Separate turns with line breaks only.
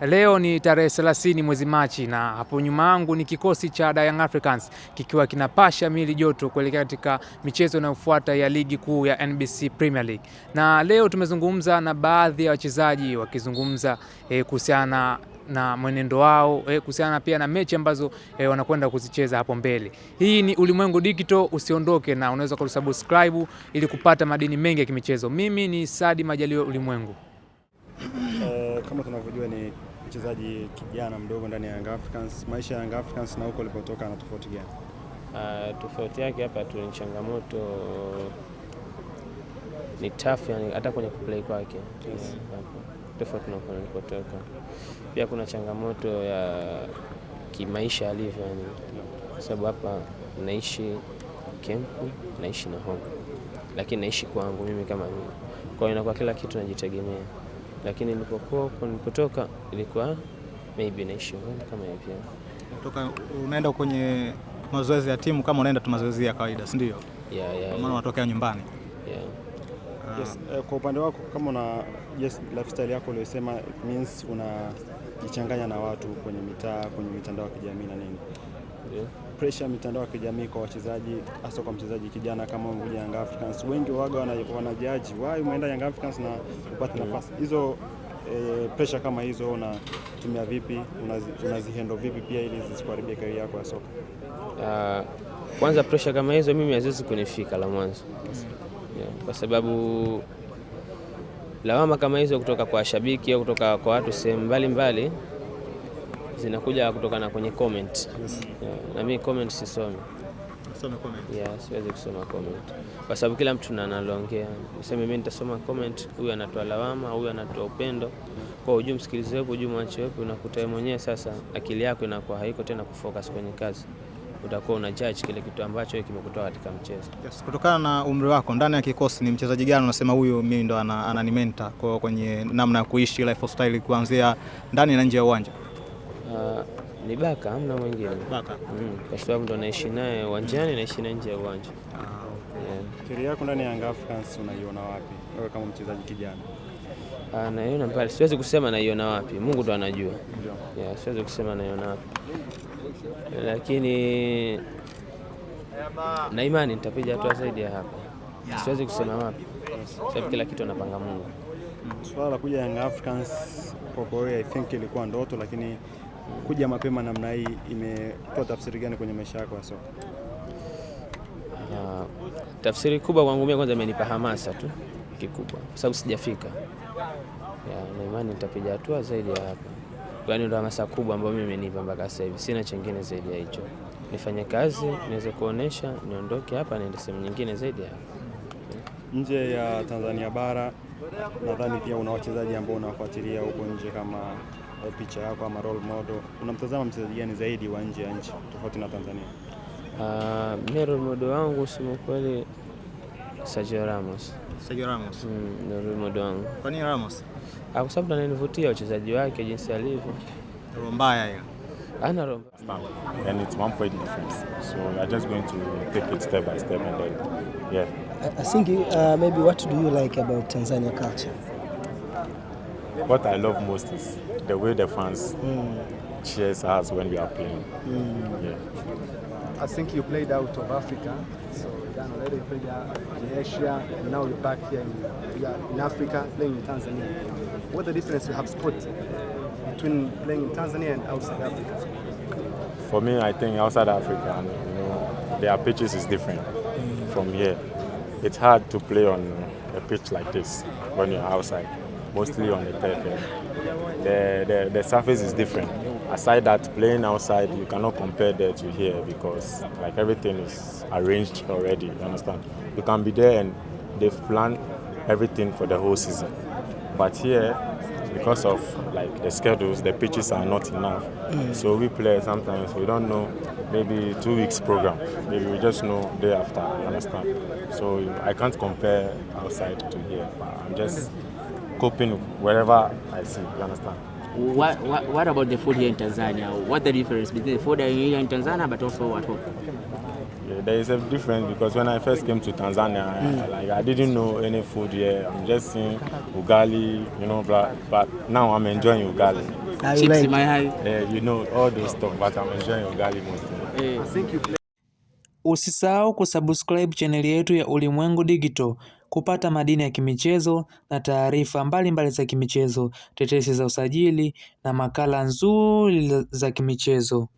Leo ni tarehe 30 mwezi Machi na hapo nyuma yangu ni kikosi cha Young Africans kikiwa kinapasha mili joto kuelekea katika michezo inayofuata ya ligi kuu ya NBC Premier League. Na leo tumezungumza na baadhi ya wachezaji wakizungumza kuhusiana na mwenendo wao, kuhusiana pia na mechi ambazo wanakwenda kuzicheza hapo mbele. Hii ni Ulimwengu Digital, usiondoke na unaweza kusubscribe ili kupata madini mengi ya kimichezo. Mimi ni Sadi Majaliwa Ulimwengu.
Kama tunavyojua ni mchezaji kijana mdogo ndani ya Young Africans. Maisha ya Young Africans na huko alipotoka na tofauti gani?
Tofauti yake hapa tu ni changamoto, ni tough yani hata kwenye kuplay kwake. Yes. Tofauti na kule nilipotoka. Pia kuna changamoto ya kimaisha alivyo yani. Kwa sababu hapa naishi camp, naishi na home. Lakini naishi kwangu mimi kama mimi. Kwa hiyo inakuwa kila kitu najitegemea. Lakini nilipotoka ilikuwa maybe naishi home kama hivi.
Kutoka unaenda kwenye mazoezi ya timu kama unaenda tu mazoezi ya kawaida, si ndio?
Yeah.
Maana unatokea nyumbani.
Yeah.
Yes, kwa upande wako kama una lifestyle yako uliyosema means unajichanganya na watu kwenye mitaa, kwenye mitandao ya kijamii na nini?
Yeah.
Pressure mitandao ya kijamii kwa wachezaji, hasa kwa mchezaji kijana kama mmoja Young Africans, wengi waga wanajaji why umeenda Young Africans na upate nafasi hizo. Pressure kama hizo unatumia vipi, unazihandle vipi pia ili zisikuharibie career yako ya soka?
Kwanza pressure kama hizo mimi haziwezi kunifika la mwanzo. Yeah, kwa sababu lawama kama hizo kutoka kwa shabiki au kutoka kwa watu sehemu mbalimbali zinakuja kutokana kwenye comment.
Yes.
Yeah, na mimi comment sisomi.
Usome comment.
Yeah, siwezi kusoma comment. Kwa sababu kila mtu analoongea. Niseme mimi nitasoma comment, huyu anatoa lawama, huyu anatoa upendo. Kwa ujumbe msikilize wewe, ujumbe mwache wewe, unakuta wewe mwenyewe sasa akili yako inakuwa haiko tena kufocus kwenye kazi. Utakuwa una judge kile kitu ambacho kimekutoa katika mchezo.
Yes, kutokana na umri wako ndani ya kikosi ni mchezaji gani unasema huyu mimi ndo ananimenta kwa kwenye namna ya kuishi lifestyle kuanzia ndani na nje ya uwanja?
Ni Baka, hamna mwingine.
Baka.
Kwa sababu ndo naishi naye uwanjani, naishi naye nje ya uwanja.
Okay. Career yako ndani ya Young Africans unaiona wapi wewe kama mchezaji kijana?
Naiona mbali. Siwezi kusema naiona wapi. Mungu ndo anajua. Yeah, siwezi kusema naiona wapi. Lakini na imani nitapiga hatua zaidi ya hapa. Siwezi kusema wapi. Sababu kila kitu anapanga Mungu.
Swala la kuja Young Africans kwa wewe I think ilikuwa ndoto, lakini kuja mapema namna hii imetoa tafsiri gani kwenye maisha yako ya soka?
Tafsiri kubwa kwangu mimi kwanza imenipa hamasa tu kikubwa kwa sababu sijafika. Na imani nitapiga hatua zaidi ya hapa. Yaani ndo hamasa kubwa ambayo mimi imenipa mpaka sasa hivi. Sina chengine zaidi ya hicho. Nifanye kazi, niweze kuonesha, niondoke hapa niende sehemu nyingine zaidi ya hapa.
Nje ya Tanzania bara nadhani pia una wachezaji ambao unawafuatilia huko nje kama picha yako ama role model. Unamtazama mchezaji gani zaidi wa nje ya nchi tofauti na Tanzania?
Mimi role model wangu sema kweli Sergio Ramos.
Sergio Ramos.
Ndio role model wangu.
Kwa nini Ramos?
Kwa sababu ananivutia uchezaji wake jinsi alivyo.
Roho mbaya hiyo.
Ana roho.
And it's 1 point difference. So I'm just going to take it step by step and then yeah.
I think maybe what do you like about Tanzania culture?
What I love most is the way the fans cheers us when we are playing. Yeah.
I think you played out of Africa, so Ghana already played in Asia, and now you're back here in Africa playing in Tanzania. What the difference you have spot between playing in Tanzania and outside Africa?
For me, I think outside Africa, their pitches is different from here. It's hard to play on a pitch like this when you're outside, mostly on the turf. The surface is different. Aside that, playing outside, you cannot compare there to here because like everything is arranged already, you understand? You can be there and they've planned everything for the whole season. But here, because of like the schedules, the pitches are not enough. So we play sometimes, we don't know, maybe 2 weeks program. Maybe we just know day after, you understand? So I can't compare outside to here. I'm just coping wherever I see, you understand?
What about the food here in Tanzania? What's the difference between the food here in Tanzania but also at home?
Yeah, there is a difference because when I first came to Tanzania, I didn't know any food here. I'm just seeing ugali, but now I'm enjoying ugali.
you
chips
like
mayai.
You know, all those stuff, but I'm enjoying ugali mostly.
Eh.
I think you play
Usisahau kusubscribe chaneli yetu ya Ulimwengu Digital kupata madini ya kimichezo na taarifa mbalimbali za kimichezo, tetesi za usajili na makala nzuri za kimichezo.